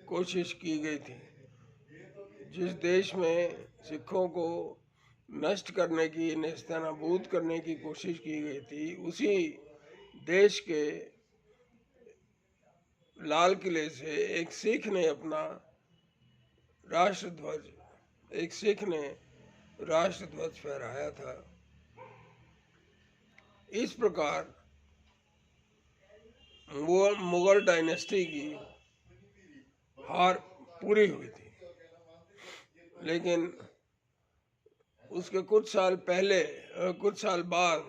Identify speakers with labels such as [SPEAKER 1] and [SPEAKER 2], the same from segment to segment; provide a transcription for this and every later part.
[SPEAKER 1] कोशिश की गई थी। जिस देश में सिखों को नष्ट करने की, नेस्तनाबूद करने की कोशिश की गई थी, उसी देश के लाल किले से एक सिख ने अपना राष्ट्रध्वज फहराया था। इस प्रकार मुगल डायनेस्टी की हार पूरी हुई थी। लेकिन उसके कुछ साल बाद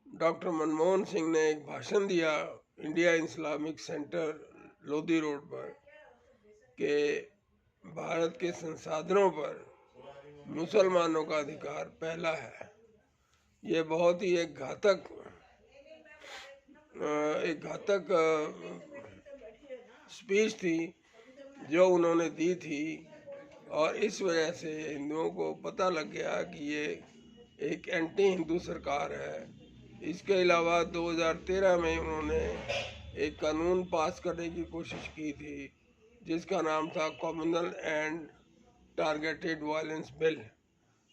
[SPEAKER 1] डॉक्टर मनमोहन सिंह ने एक भाषण दिया India Islamic centre Lodhi road पर कि भारत के संसाधनों पर मुसलमानों का अधिकार पहला है। ये बहुत ही एक घातक स्पीच थी जो उन्होंने दी थी, और इस वजह से हिंदुओं को पता लग गया कि ये एक एंटी हिंदू सरकार है। इसके अलावा 2013 में उन्होंने एक कानून पास करने की कोशिश की थी जिसका नाम था communal and targeted violence bill.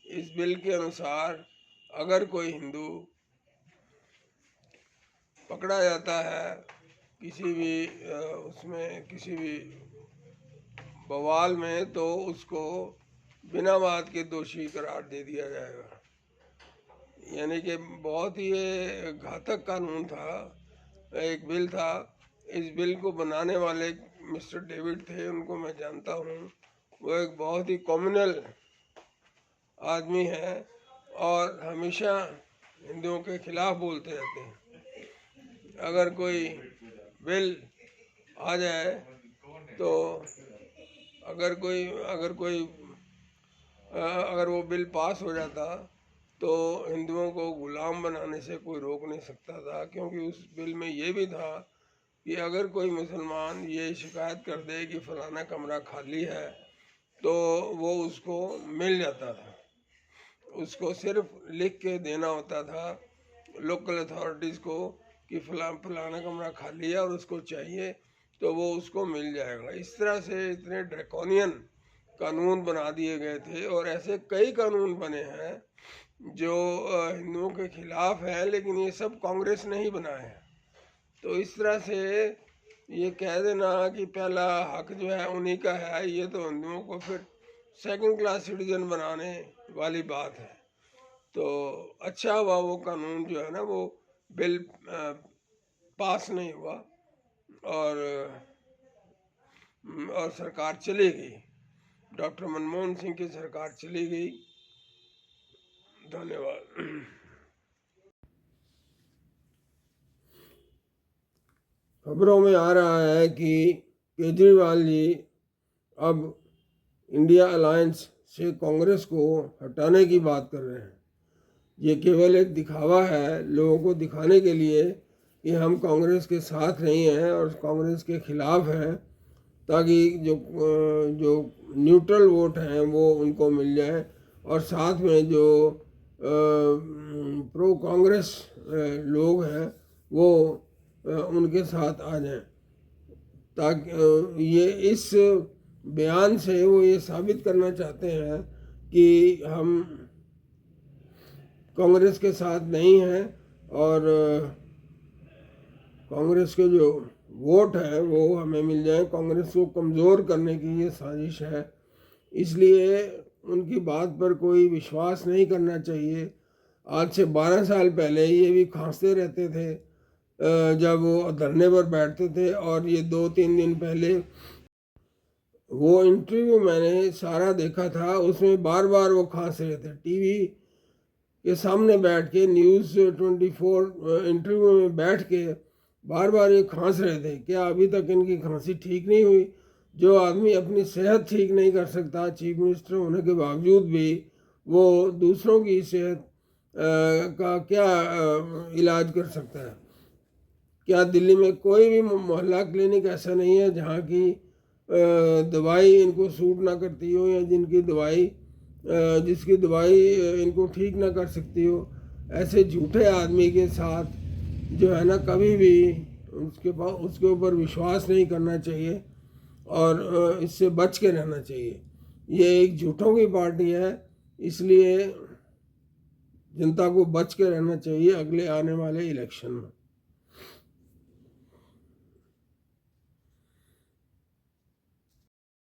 [SPEAKER 1] इस बिल के अनुसार अगर कोई हिंदू पकड़ा जाता है किसी भी बवाल में, तो उसको बिना बात के दोषी करार दे दिया जाएगा। यानी कि बहुत ही घातक कानून था, एक बिल था। इस बिल को बनाने वाले मिस्टर डेविड थे, उनको मैं जानता हूँ। वो एक बहुत ही कम्युनल आदमी है और हमेशा हिंदुओं के खिलाफ बोलते रहते हैं। अगर कोई बिल आ जाए तो अगर वो बिल पास हो जाता तो हिंदुओं को गुलाम बनाने से कोई रोक नहीं सकता था, क्योंकि उस बिल में ये भी था कि अगर कोई मुसलमान ये शिकायत कर दे कि फलाना कमरा खाली है तो वो उसको मिल जाता था। उसको सिर्फ लिख के देना होता था लोकल अथॉरिटीज़ को कि फलाना कमरा खाली है और उसको चाहिए, तो वो उसको मिल जाएगा। इस तरह से इतने ड्रैकोनियन कानून बना दिए गए थे, और ऐसे कई कानून बने हैं जो हिंदुओं के खिलाफ हैं, लेकिन ये सब कांग्रेस ने ही बनाए हैं। तो इस तरह से ये कह देना कि पहला हक जो है उन्हीं का है, ये तो हिंदुओं को फिर सेकंड क्लास सिटीजन बनाने वाली बात है। तो अच्छा हुआ वो कानून जो है ना, वो बिल पास नहीं हुआ और सरकार चली गई। डॉक्टर मनमोहन सिंह की सरकार चली गई। धन्यवाद। खबरों में आ रहा है कि केजरीवाल जी अब इंडिया अलायंस से कांग्रेस को हटाने की बात कर रहे हैं। ये केवल एक दिखावा है, लोगों को दिखाने के लिए कि हम कांग्रेस के साथ नहीं हैं और कांग्रेस के खिलाफ हैं, ताकि जो न्यूट्रल वोट हैं वो उनको मिल जाए, और साथ में जो प्रो कांग्रेस लोग हैं वो उनके साथ आ जाएं। ताकि ये इस बयान से वो ये साबित करना चाहते हैं कि हम कांग्रेस के साथ नहीं हैं, और कांग्रेस के जो वोट है वो हमें मिल जाए। कांग्रेस को कमज़ोर करने की ये साजिश है, इसलिए उनकी बात पर कोई विश्वास नहीं करना चाहिए। आज से 12 साल पहले ये भी खांसते रहते थे जब वो धरने पर बैठते थे, और ये 2-3 दिन पहले वो इंटरव्यू मैंने सारा देखा था, उसमें बार बार वो खांस रहे थे। टीवी के सामने बैठ के न्यूज़ 24 इंटरव्यू में बैठ के बार बार ये खांस रहे थे। क्या अभी तक इनकी खांसी ठीक नहीं हुई? जो आदमी अपनी सेहत ठीक नहीं कर सकता, चीफ मिनिस्टर होने के बावजूद भी, वो दूसरों की सेहत का क्या इलाज कर सकता है? क्या दिल्ली में कोई भी मोहल्ला क्लिनिक ऐसा नहीं है जहाँ की दवाई इनको सूट ना करती हो, या जिसकी दवाई इनको ठीक ना कर सकती हो? ऐसे झूठे आदमी के साथ जो है ना, कभी भी उसके ऊपर विश्वास नहीं करना चाहिए। और इससे बच के रहना चाहिए। ये एक झूठों की पार्टी है, इसलिए जनता को बच के रहना चाहिए अगले आने वाले इलेक्शन में।